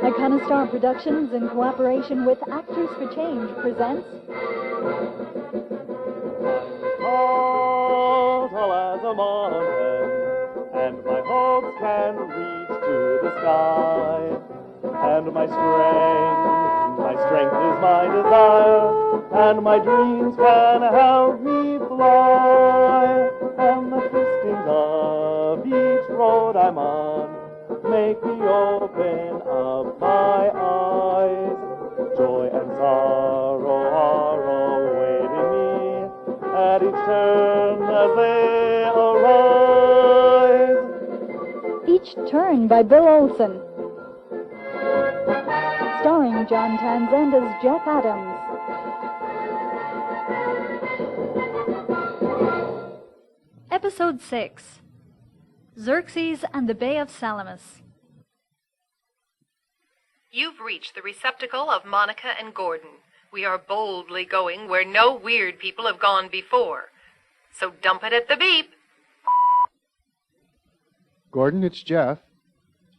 Iconostar Productions, in cooperation with Actors for Change, presents Tall as a mountain, and my hopes can reach to the sky. And my strength is my desire, and my dreams can help me fly. And the twistings of each road I'm on make me open up my eyes. Joy and sorrow are awaiting me at each turn as they arise. Each Turn by Bill Olson. Starring John Townsend as Jeff Adams. Episode 6. Xerxes and the Bay of Salamis. You've reached the receptacle of Monica and Gordon. We are boldly going where no weird people have gone before. So dump it at the beep. Gordon, it's Jeff.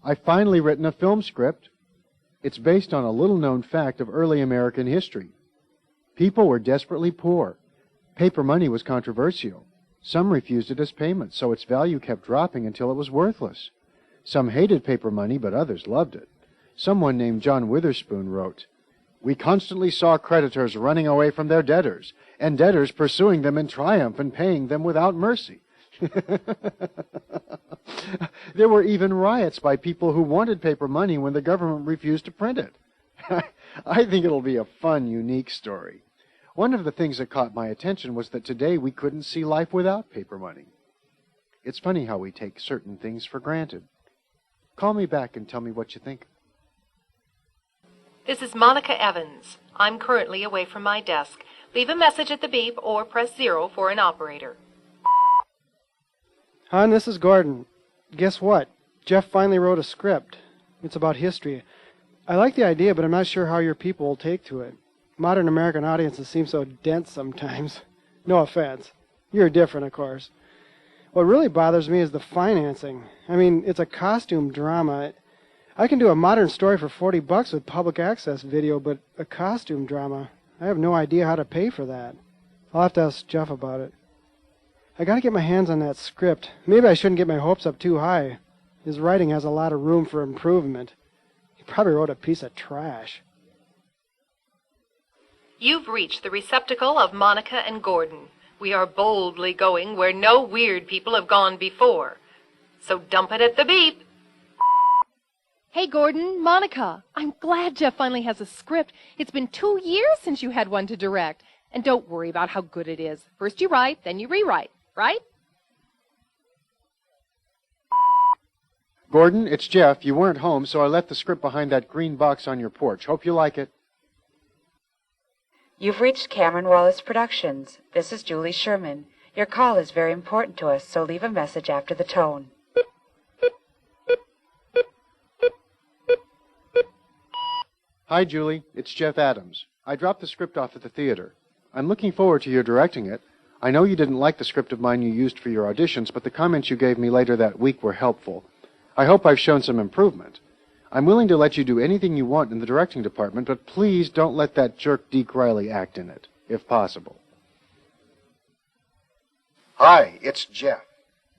I've finally written a film script. It's based on a little-known fact of early American history. People were desperately poor. Paper money was controversial. Some refused it as payment, so its value kept dropping until it was worthless. Some hated paper money, but others loved it. Someone named John Witherspoon wrote, "We constantly saw creditors running away from their debtors, and debtors pursuing them in triumph and paying them without mercy." There were even riots by people who wanted paper money when the government refused to print it. I think it'll be a fun, unique story. One of the things that caught my attention was that today we couldn't see life without paper money. It's funny how we take certain things for granted. Call me back and tell me what you think. This is Monica Evans. I'm currently away from my desk. Leave a message at the beep or press 0 for an operator. Hon, this is Gordon. Guess what? Jeff finally wrote a script. It's about history. I like the idea, but I'm not sure how your people will take to it. Modern American audiences seem so dense sometimes. No offense. You're different, of course. What really bothers me is the financing. I mean, it's a costume drama. I can do a modern story for $40 with public access video, but a costume drama, I have no idea how to pay for that. I'll have to ask Jeff about it. I gotta get my hands on that script. Maybe I shouldn't get my hopes up too high. His writing has a lot of room for improvement. He probably wrote a piece of trash. You've reached the receptacle of Monica and Gordon. We are boldly going where no weird people have gone before. So dump it at the beep. Hey, Gordon, Monica. I'm glad Jeff finally has a script. It's been 2 years since you had one to direct. And don't worry about how good it is. First you write, then you rewrite, right? Gordon, it's Jeff. You weren't home, so I left the script behind that green box on your porch. Hope you like it. You've reached Cameron Wallace Productions. This is Julie Sherman. Your call is very important to us, so leave a message after the tone. Hi, Julie. It's Jeff Adams. I dropped the script off at the theater. I'm looking forward to your directing it. I know you didn't like the script of mine you used for your auditions, but the comments you gave me later that week were helpful. I hope I've shown some improvement. I'm willing to let you do anything you want in the directing department, but please don't let that jerk Deke Riley act in it, if possible. Hi, it's Jeff.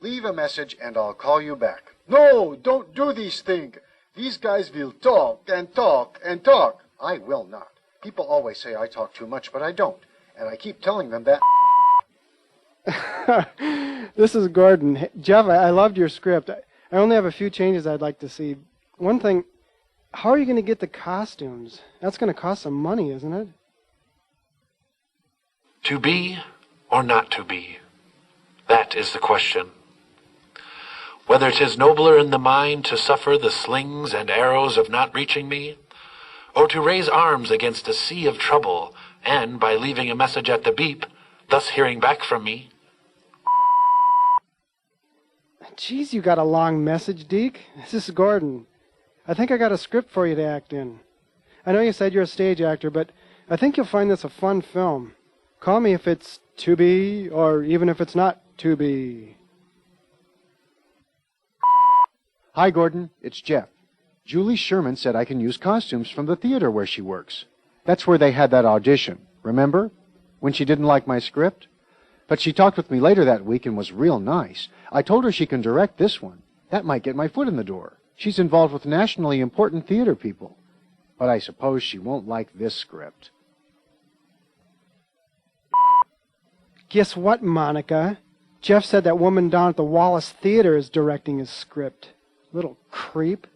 Leave a message and I'll call you back. No, don't do these things. These guys will talk and talk and talk. I will not. People always say I talk too much, but I don't. And I keep telling them that. This is Gordon. Hey, Jeff, I loved your script. I only have a few changes I'd like to see. One thing, how are you going to get the costumes? That's going to cost some money, isn't it? To be or not to be? That is the question. Whether 'tis nobler in the mind to suffer the slings and arrows of not reaching me, or to raise arms against a sea of trouble, and by leaving a message at the beep, thus hearing back from me. Geez, you got a long message, Deke. This is Gordon. I think I got a script for you to act in. I know you said you're a stage actor, but I think you'll find this a fun film. Call me if it's to be, or even if it's not to be. Hi, Gordon. It's Jeff. Julie Sherman said I can use costumes from the theater where she works. That's where they had that audition, remember? When she didn't like my script? But she talked with me later that week and was real nice. I told her she can direct this one. That might get my foot in the door. She's involved with nationally important theater people. But I suppose she won't like this script. Guess what, Monica? Jeff said that woman down at the Wallace Theater is directing his script. Little creep.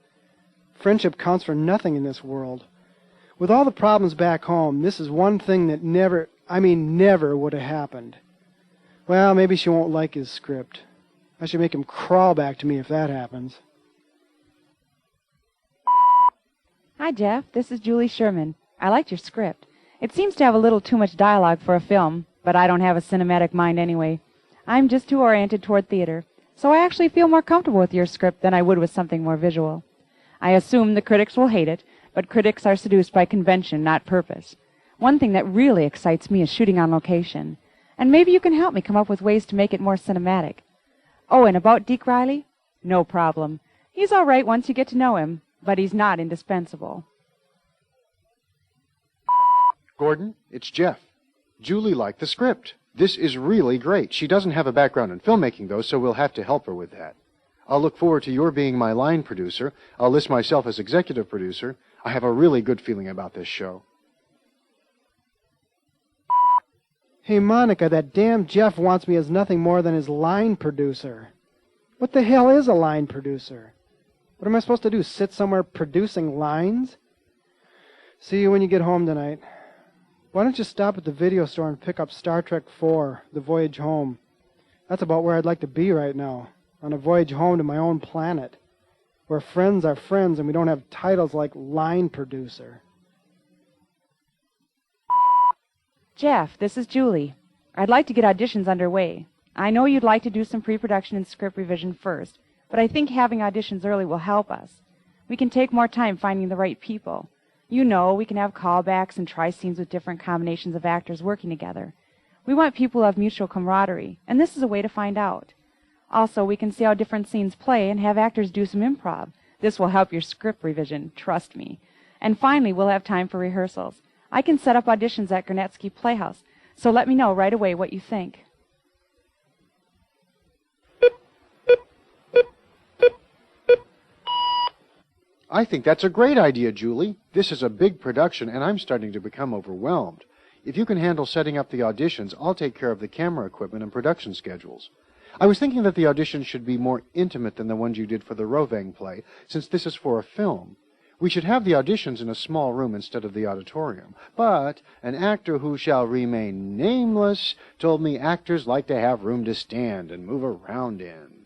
Friendship counts for nothing in this world. With all the problems back home, this is one thing that never would have happened. Well, maybe she won't like his script. I should make him crawl back to me if that happens. Hi, Jeff. This is Julie Sherman. I liked your script. It seems to have a little too much dialogue for a film, but I don't have a cinematic mind anyway. I'm just too oriented toward theater, so I actually feel more comfortable with your script than I would with something more visual. I assume the critics will hate it, but critics are seduced by convention, not purpose. One thing that really excites me is shooting on location, and maybe you can help me come up with ways to make it more cinematic. Oh, and about Deke Riley? No problem. He's all right once you get to know him, but he's not indispensable. Gordon, it's Jeff. Julie liked the script. This is really great. She doesn't have a background in filmmaking, though, so we'll have to help her with that. I'll look forward to your being my line producer. I'll list myself as executive producer. I have a really good feeling about this show. Hey, Monica, that damn Jeff wants me as nothing more than his line producer. What the hell is a line producer? What am I supposed to do, sit somewhere producing lines? See you when you get home tonight. Why don't you stop at the video store and pick up Star Trek IV, The Voyage Home? That's about where I'd like to be right now, on a voyage home to my own planet, where friends are friends and we don't have titles like line producer. Jeff, this is Julie. I'd like to get auditions underway. I know you'd like to do some pre-production and script revision first, but I think having auditions early will help us. We can take more time finding the right people. You know, we can have callbacks and try scenes with different combinations of actors working together. We want people who have mutual camaraderie, and this is a way to find out. Also, we can see how different scenes play and have actors do some improv. This will help your script revision, trust me. And finally, we'll have time for rehearsals. I can set up auditions at Granetsky Playhouse, so let me know right away what you think. I think that's a great idea, Julie. This is a big production, and I'm starting to become overwhelmed. If you can handle setting up the auditions, I'll take care of the camera equipment and production schedules. I was thinking that the auditions should be more intimate than the ones you did for the Rovang play, since this is for a film. We should have the auditions in a small room instead of the auditorium. But an actor who shall remain nameless told me actors like to have room to stand and move around in.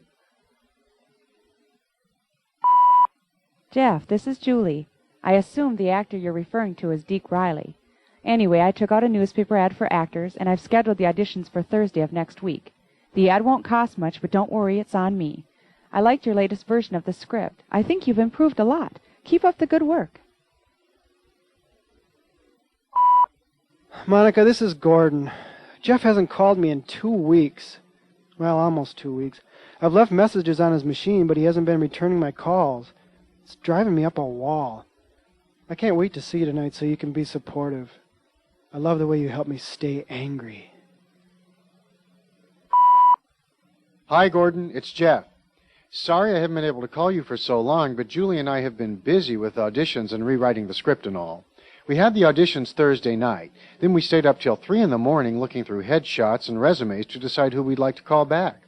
Jeff, this is Julie. I assume the actor you're referring to is Deke Riley. Anyway, I took out a newspaper ad for actors, and I've scheduled the auditions for Thursday of next week. The ad won't cost much, but don't worry, it's on me. I liked your latest version of the script. I think you've improved a lot. Keep up the good work. Monica, this is Gordon. Jeff hasn't called me in 2 weeks. Well, almost 2 weeks. I've left messages on his machine, but he hasn't been returning my calls. It's driving me up a wall. I can't wait to see you tonight so you can be supportive. I love the way you help me stay angry. Hi, Gordon. It's Jeff. Sorry I haven't been able to call you for so long, but Julie and I have been busy with auditions and rewriting the script and all. We had the auditions Thursday night. Then we stayed up till 3 in the morning looking through headshots and resumes to decide who we'd like to call back.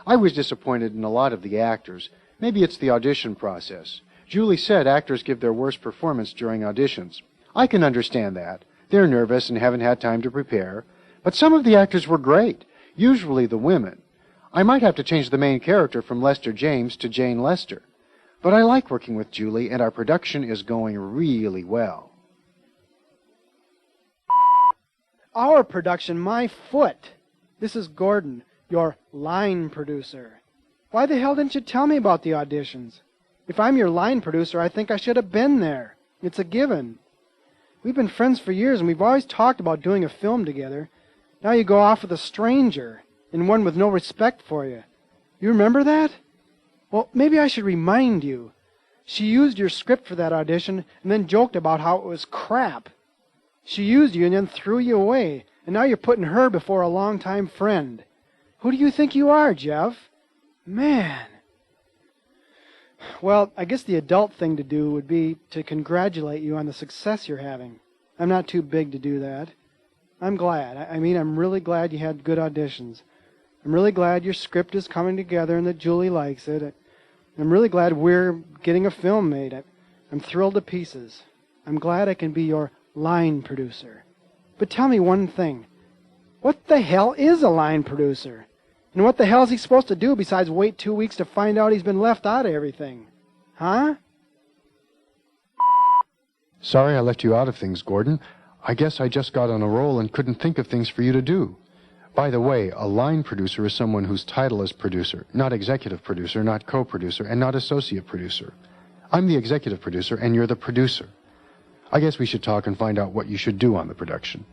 I was disappointed in a lot of the actors. Maybe it's the audition process. Julie said actors give their worst performance during auditions. I can understand that. They're nervous and haven't had time to prepare. But some of the actors were great, usually the women. I might have to change the main character from Lester James to Jane Lester. But I like working with Julie, and our production is going really well. Our production, my foot. This is Gordon, your line producer. Why the hell didn't you tell me about the auditions? If I'm your line producer, I think I should have been there. It's a given. We've been friends for years, and we've always talked about doing a film together. Now you go off with a stranger, and one with no respect for you. You remember that? Well, maybe I should remind you. She used your script for that audition and then joked about how it was crap. She used you and then threw you away, and now you're putting her before a longtime friend. Who do you think you are, Jeff? Man. Well, I guess the adult thing to do would be to congratulate you on the success you're having. I'm not too big to do that. I'm glad. I'm really glad you had good auditions. I'm really glad your script is coming together and that Julie likes it. I'm really glad we're getting a film made. I'm thrilled to pieces. I'm glad I can be your line producer. But tell me one thing. What the hell is a line producer? And what the hell is he supposed to do besides wait 2 weeks to find out he's been left out of everything? Huh? Sorry I left you out of things, Gordon. I guess I just got on a roll and couldn't think of things for you to do. By the way, a line producer is someone whose title is producer, not executive producer, not co-producer, and not associate producer. I'm the executive producer, and you're the producer. I guess we should talk and find out what you should do on the production.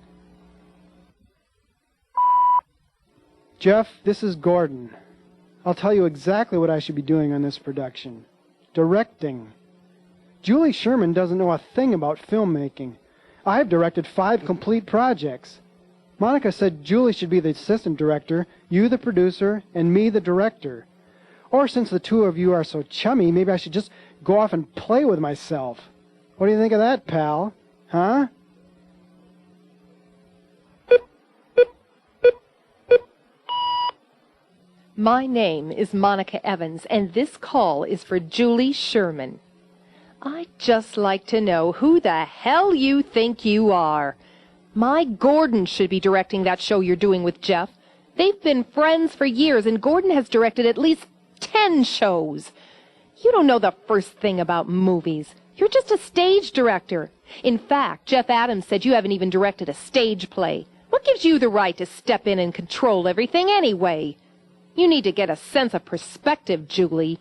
Jeff, this is Gordon. I'll tell you exactly what I should be doing on this production. Directing. Julie Sherman doesn't know a thing about filmmaking. I've directed 5 complete projects. Monica said Julie should be the assistant director, you the producer, and me the director. Or since the two of you are so chummy, maybe I should just go off and play with myself. What do you think of that, pal? Huh? My name is Monica Evans, and this call is for Julie Sherman. I'd just like to know who the hell you think you are. My Gordon should be directing that show you're doing with Jeff. They've been friends for years, and Gordon has directed at least 10 shows. You don't know the first thing about movies. You're just a stage director. In fact, Jeff Adams said you haven't even directed a stage play. What gives you the right to step in and control everything anyway? You need to get a sense of perspective, Julie.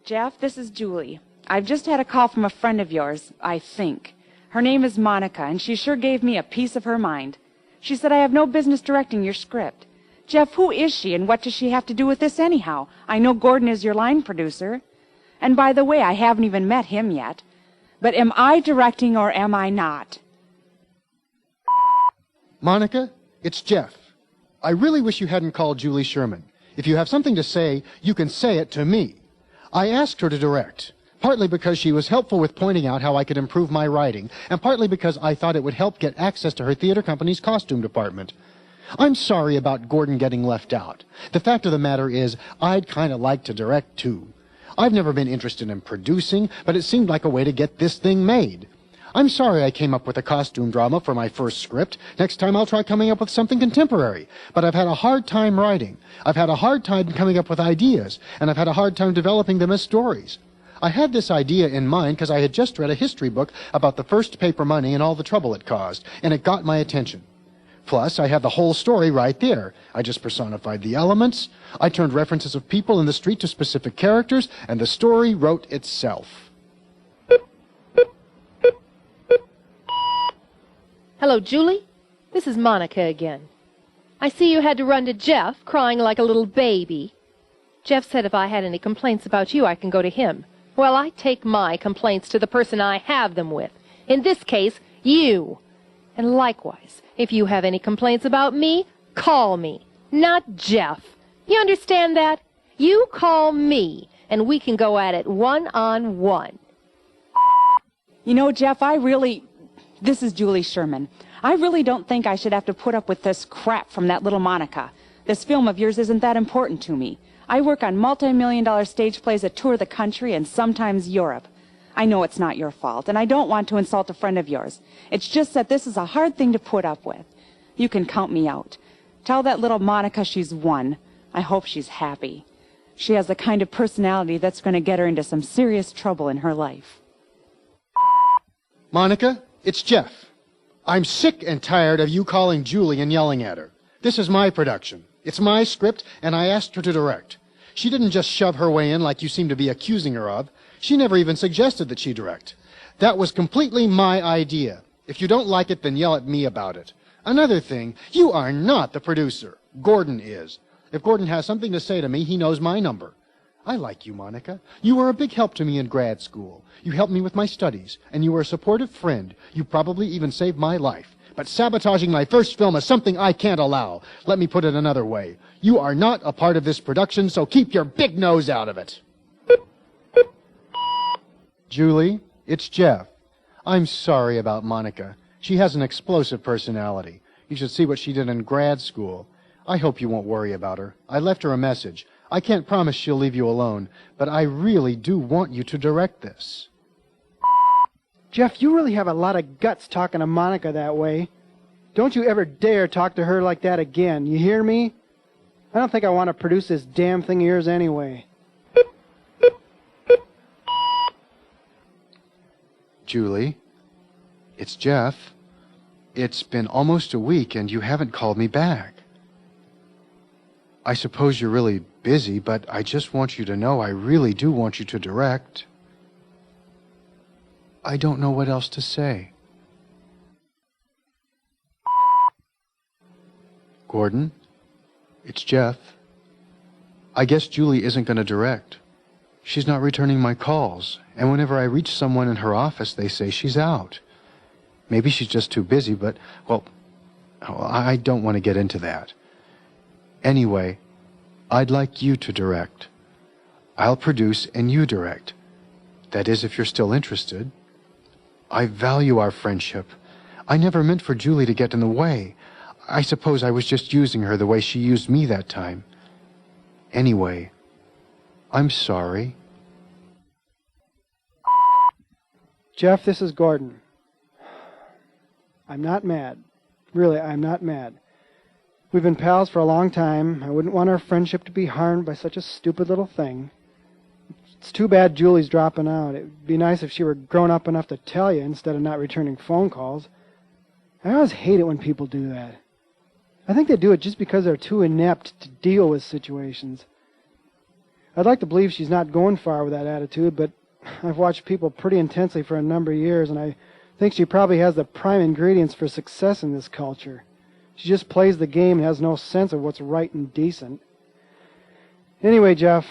Jeff, this is Julie. I've just had a call from a friend of yours, I think. Her name is Monica, and she sure gave me a piece of her mind. She said I have no business directing your script. Jeff, who is she, and what does she have to do with this anyhow? I know Gordon is your line producer. And by the way, I haven't even met him yet. But am I directing or am I not? Monica, it's Jeff. I really wish you hadn't called Julie Sherman. If you have something to say, you can say it to me. I asked her to direct, partly because she was helpful with pointing out how I could improve my writing, and partly because I thought it would help get access to her theater company's costume department. I'm sorry about Gordon getting left out. The fact of the matter is, I'd kind of like to direct, too. I've never been interested in producing, but it seemed like a way to get this thing made. I'm sorry I came up with a costume drama for my first script. Next time I'll try coming up with something contemporary. But I've had a hard time writing. I've had a hard time coming up with ideas, and I've had a hard time developing them as stories. I had this idea in mind because I had just read a history book about the first paper money and all the trouble it caused, and it got my attention. Plus, I had the whole story right there. I just personified the elements. I turned references of people in the street to specific characters, and the story wrote itself. Hello, Julie. This is Monica again. I see you had to run to Jeff, crying like a little baby. Jeff said if I had any complaints about you, I can go to him. Well, I take my complaints to the person I have them with. In this case, you. And likewise, if you have any complaints about me, call me, not Jeff. You understand that? You call me, and we can go at it one-on-one. You know, Jeff, This is Julie Sherman. I really don't think I should have to put up with this crap from that little Monica. This film of yours isn't that important to me. I work on multi-million-dollar stage plays that tour the country and sometimes Europe. I know it's not your fault, and I don't want to insult a friend of yours. It's just that this is a hard thing to put up with. You can count me out. Tell that little Monica she's won. I hope she's happy. She has the kind of personality that's going to get her into some serious trouble in her life. Monica, it's Jeff. I'm sick and tired of you calling Julie and yelling at her. This is my production. It's my script, and I asked her to direct. She didn't just shove her way in like you seem to be accusing her of. She never even suggested that she direct. That was completely my idea. If you don't like it, then yell at me about it. Another thing, you are not the producer. Gordon is. If Gordon has something to say to me, he knows my number. I like you, Monica. You were a big help to me in grad school. You helped me with my studies, and you were a supportive friend. You probably even saved my life. But sabotaging my first film is something I can't allow. Let me put it another way. You are not a part of this production, so keep your big nose out of it. Julie, it's Jeff. I'm sorry about Monica. She has an explosive personality. You should see what she did in grad school. I hope you won't worry about her. I left her a message. I can't promise she'll leave you alone, but I really do want you to direct this. Jeff, you really have a lot of guts talking to Monica that way. Don't you ever dare talk to her like that again. You hear me? I don't think I want to produce this damn thing of yours anyway. Julie, it's Jeff. It's been almost a week and you haven't called me back. I suppose you're really busy, but I just want you to know I really do want you to direct. I don't know what else to say. Gordon, it's Jeff. I guess Julie isn't going to direct. She's not returning my calls, and whenever I reach someone in her office, they say she's out. Maybe she's just too busy, but, well, I don't want to get into that. Anyway, I'd like you to direct. I'll produce and you direct. That is, if you're still interested. I value our friendship. I never meant for Julie to get in the way. I suppose I was just using her the way she used me that time. Anyway, I'm sorry. Jeff, this is Gordon. I'm not mad. Really, I'm not mad. We've been pals for a long time. I wouldn't want our friendship to be harmed by such a stupid little thing. It's too bad Julie's dropping out. It'd be nice if she were grown up enough to tell you instead of not returning phone calls. I always hate it when people do that. I think they do it just because they're too inept to deal with situations. I'd like to believe she's not going far with that attitude, but I've watched people pretty intensely for a number of years, and I think she probably has the prime ingredients for success in this culture. She just plays the game and has no sense of what's right and decent. Anyway, Jeff,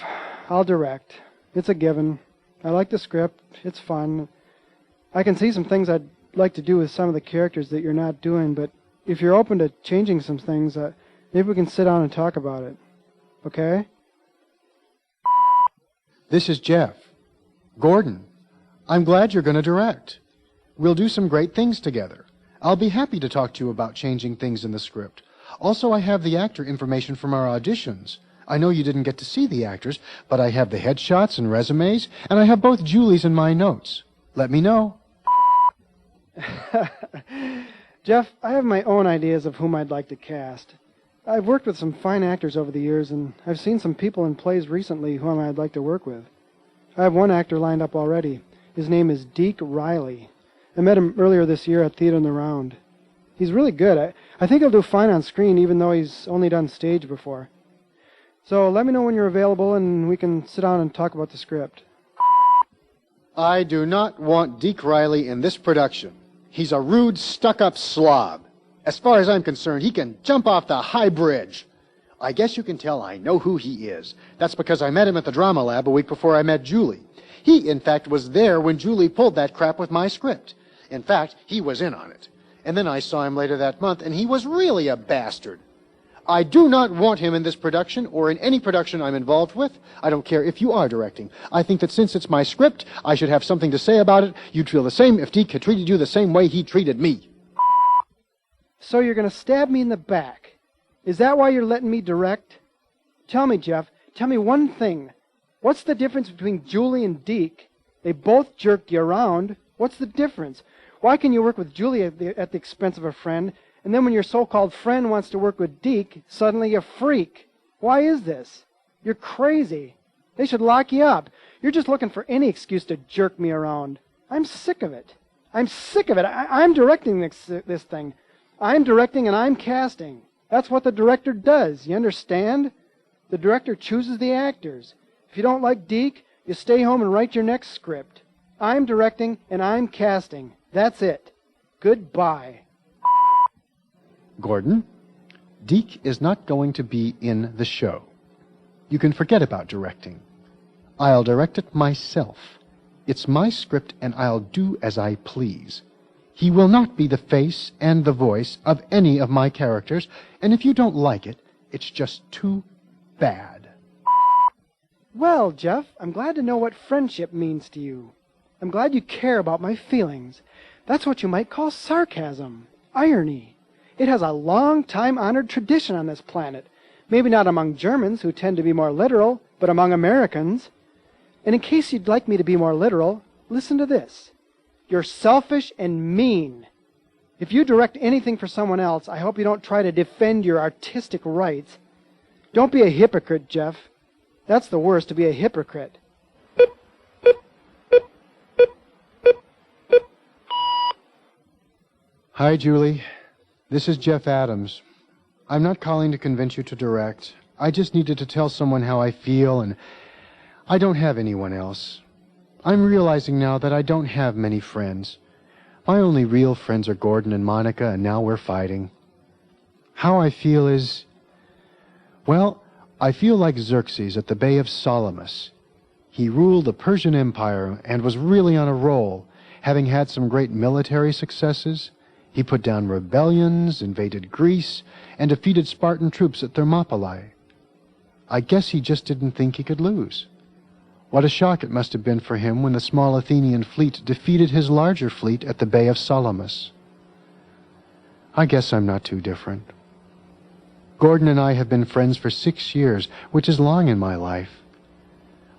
I'll direct. It's a given. I like the script. It's fun. I can see some things I'd like to do with some of the characters that you're not doing, but if you're open to changing some things, maybe we can sit down and talk about it. Okay? This is Jeff. Gordon, I'm glad you're going to direct. We'll do some great things together. I'll be happy to talk to you about changing things in the script. Also, I have the actor information from our auditions. I know you didn't get to see the actors, but I have the headshots and resumes, and I have both Julie's and my notes. Let me know. Jeff, I have my own ideas of whom I'd like to cast. I've worked with some fine actors over the years, and I've seen some people in plays recently whom I'd like to work with. I have one actor lined up already. His name is Diedre Kay. I met him earlier this year at Theater in the Round. He's really good. I think he'll do fine on screen, even though he's only done stage before. So let me know when you're available, and we can sit down and talk about the script. I do not want Diedre Kay in this production. He's a rude, stuck-up slob. As far as I'm concerned, he can jump off the high bridge. I guess you can tell I know who he is. That's because I met him at the drama lab a week before I met Julie. He, in fact, was there when Julie pulled that crap with my script. In fact, he was in on it. And then I saw him later that month, and he was really a bastard. I do not want him in this production or in any production I'm involved with. I don't care if you are directing. I think that since it's my script, I should have something to say about it. You'd feel the same if Deke had treated you the same way he treated me. So you're going to stab me in the back. Is that why you're letting me direct? Tell me, Jeff. Tell me one thing. What's the difference between Julie and Deke? They both jerked you around. What's the difference? Why can you work with Julie at the expense of a friend, and then when your so-called friend wants to work with Deke, suddenly you freak? Why is this? You're crazy. They should lock you up. You're just looking for any excuse to jerk me around. I'm sick of it. I'm sick of it. I'm directing this thing. I'm directing and I'm casting. That's what the director does. You understand? The director chooses the actors. If you don't like Deke, you stay home and write your next script. I'm directing and I'm casting. That's it. Goodbye. Gordon, Deke is not going to be in the show. You can forget about directing. I'll direct it myself. It's my script, and I'll do as I please. He will not be the face and the voice of any of my characters, and if you don't like it, it's just too bad. Well, Jeff, I'm glad to know what friendship means to you. I'm glad you care about my feelings. That's what you might call sarcasm, irony. It has a long time-honored tradition on this planet. Maybe not among Germans, who tend to be more literal, but among Americans. And in case you'd like me to be more literal, listen to this. You're selfish and mean. If you direct anything for someone else, I hope you don't try to defend your artistic rights. Don't be a hypocrite, Jeff. That's the worst, to be a hypocrite. Hi, Julie. This is Jeff Adams. I'm not calling to convince you to direct. I just needed to tell someone how I feel, and I don't have anyone else. I'm realizing now that I don't have many friends. My only real friends are Gordon and Monica, and now we're fighting. How I feel is, well, I feel like Xerxes at the Bay of Salamis. He ruled the Persian Empire and was really on a roll, having had some great military successes. He put down rebellions, invaded Greece, and defeated Spartan troops at Thermopylae. I guess he just didn't think he could lose. What a shock it must have been for him when the small Athenian fleet defeated his larger fleet at the Bay of Salamis. I guess I'm not too different. Gordon and I have been friends for 6 years, which is long in my life.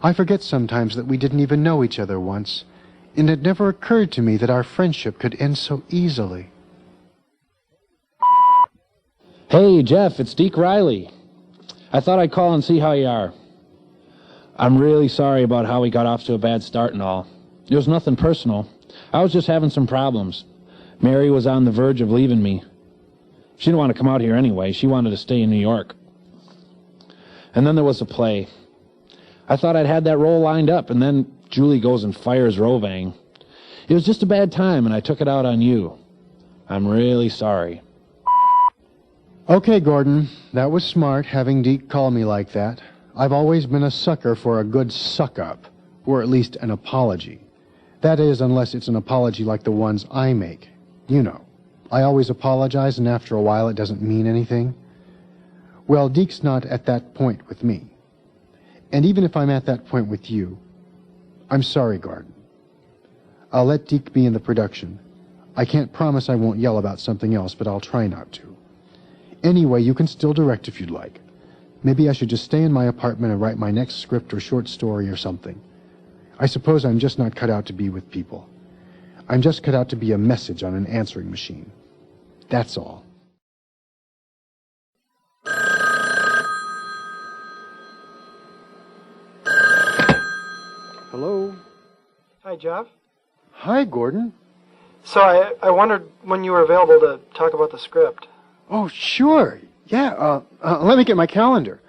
I forget sometimes that we didn't even know each other once, and it never occurred to me that our friendship could end so easily. Hey, Jeff, it's Deke Riley. I thought I'd call and see how you are. I'm really sorry about how we got off to a bad start and all. It was nothing personal. I was just having some problems. Mary was on the verge of leaving me. She didn't want to come out here anyway. She wanted to stay in New York. And then there was a play. I thought I'd had that role lined up, and then Julie goes and fires Rovang. It was just a bad time, and I took it out on you. I'm really sorry. Okay, Gordon, that was smart, having Deke call me like that. I've always been a sucker for a good suck-up, or at least an apology. That is, unless it's an apology like the ones I make. You know, I always apologize, and after a while it doesn't mean anything. Well, Deke's not at that point with me. And even if I'm at that point with you, I'm sorry, Gordon. I'll let Deke be in the production. I can't promise I won't yell about something else, but I'll try not to. Anyway, you can still direct if you'd like. Maybe I should just stay in my apartment and write my next script or short story or something. I suppose I'm just not cut out to be with people. I'm just cut out to be a message on an answering machine. That's all. Hello? Hi, Jeff. Hi, Gordon. So I wondered when you were available to talk about the script. Oh, sure. Yeah, let me get my calendar.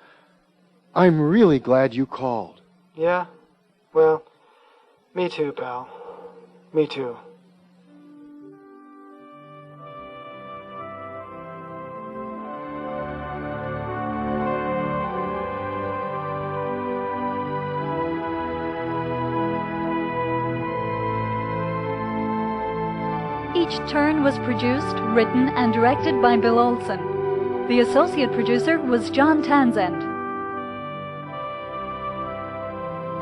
I'm really glad you called. Yeah? Well, me too, pal. Me too. Each turn was produced, written, and directed by Bill Olson. The associate producer was John Townsend.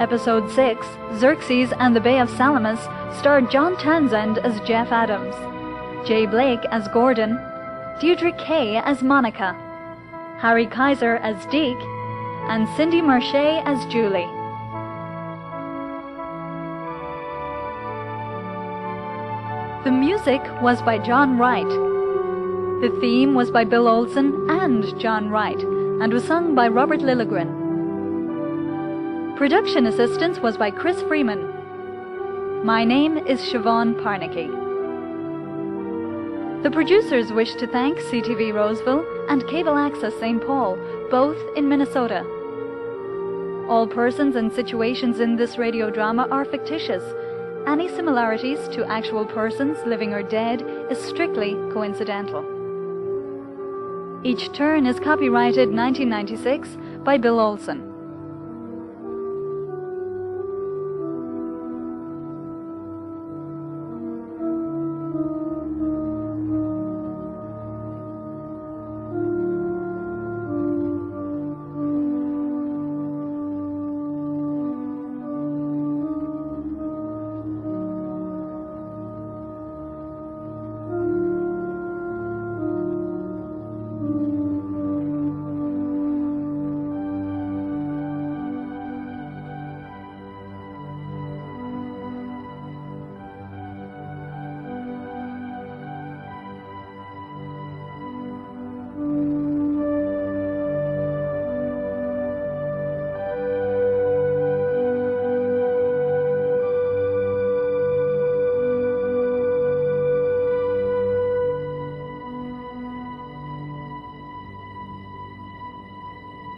Episode 6, Xerxes and the Bay of Salamis, starred John Townsend as Jeff Adams, Jay Blake as Gordon, Diedre Kay as Monica, Harry Kaiser as Deke, and Cindy Marchet as Julie. The music was by John Wright. The theme was by Bill Olson and John Wright, and was sung by Robert Lilligren. Production assistance was by Chris Freeman. My name is Siobhan Parnicky. The producers wish to thank CTV Roseville and Cable Access St. Paul, both in Minnesota. All persons and situations in this radio drama are fictitious. Any similarities to actual persons, living or dead, is strictly coincidental. Each turn is copyrighted 1996 by Bill Olson.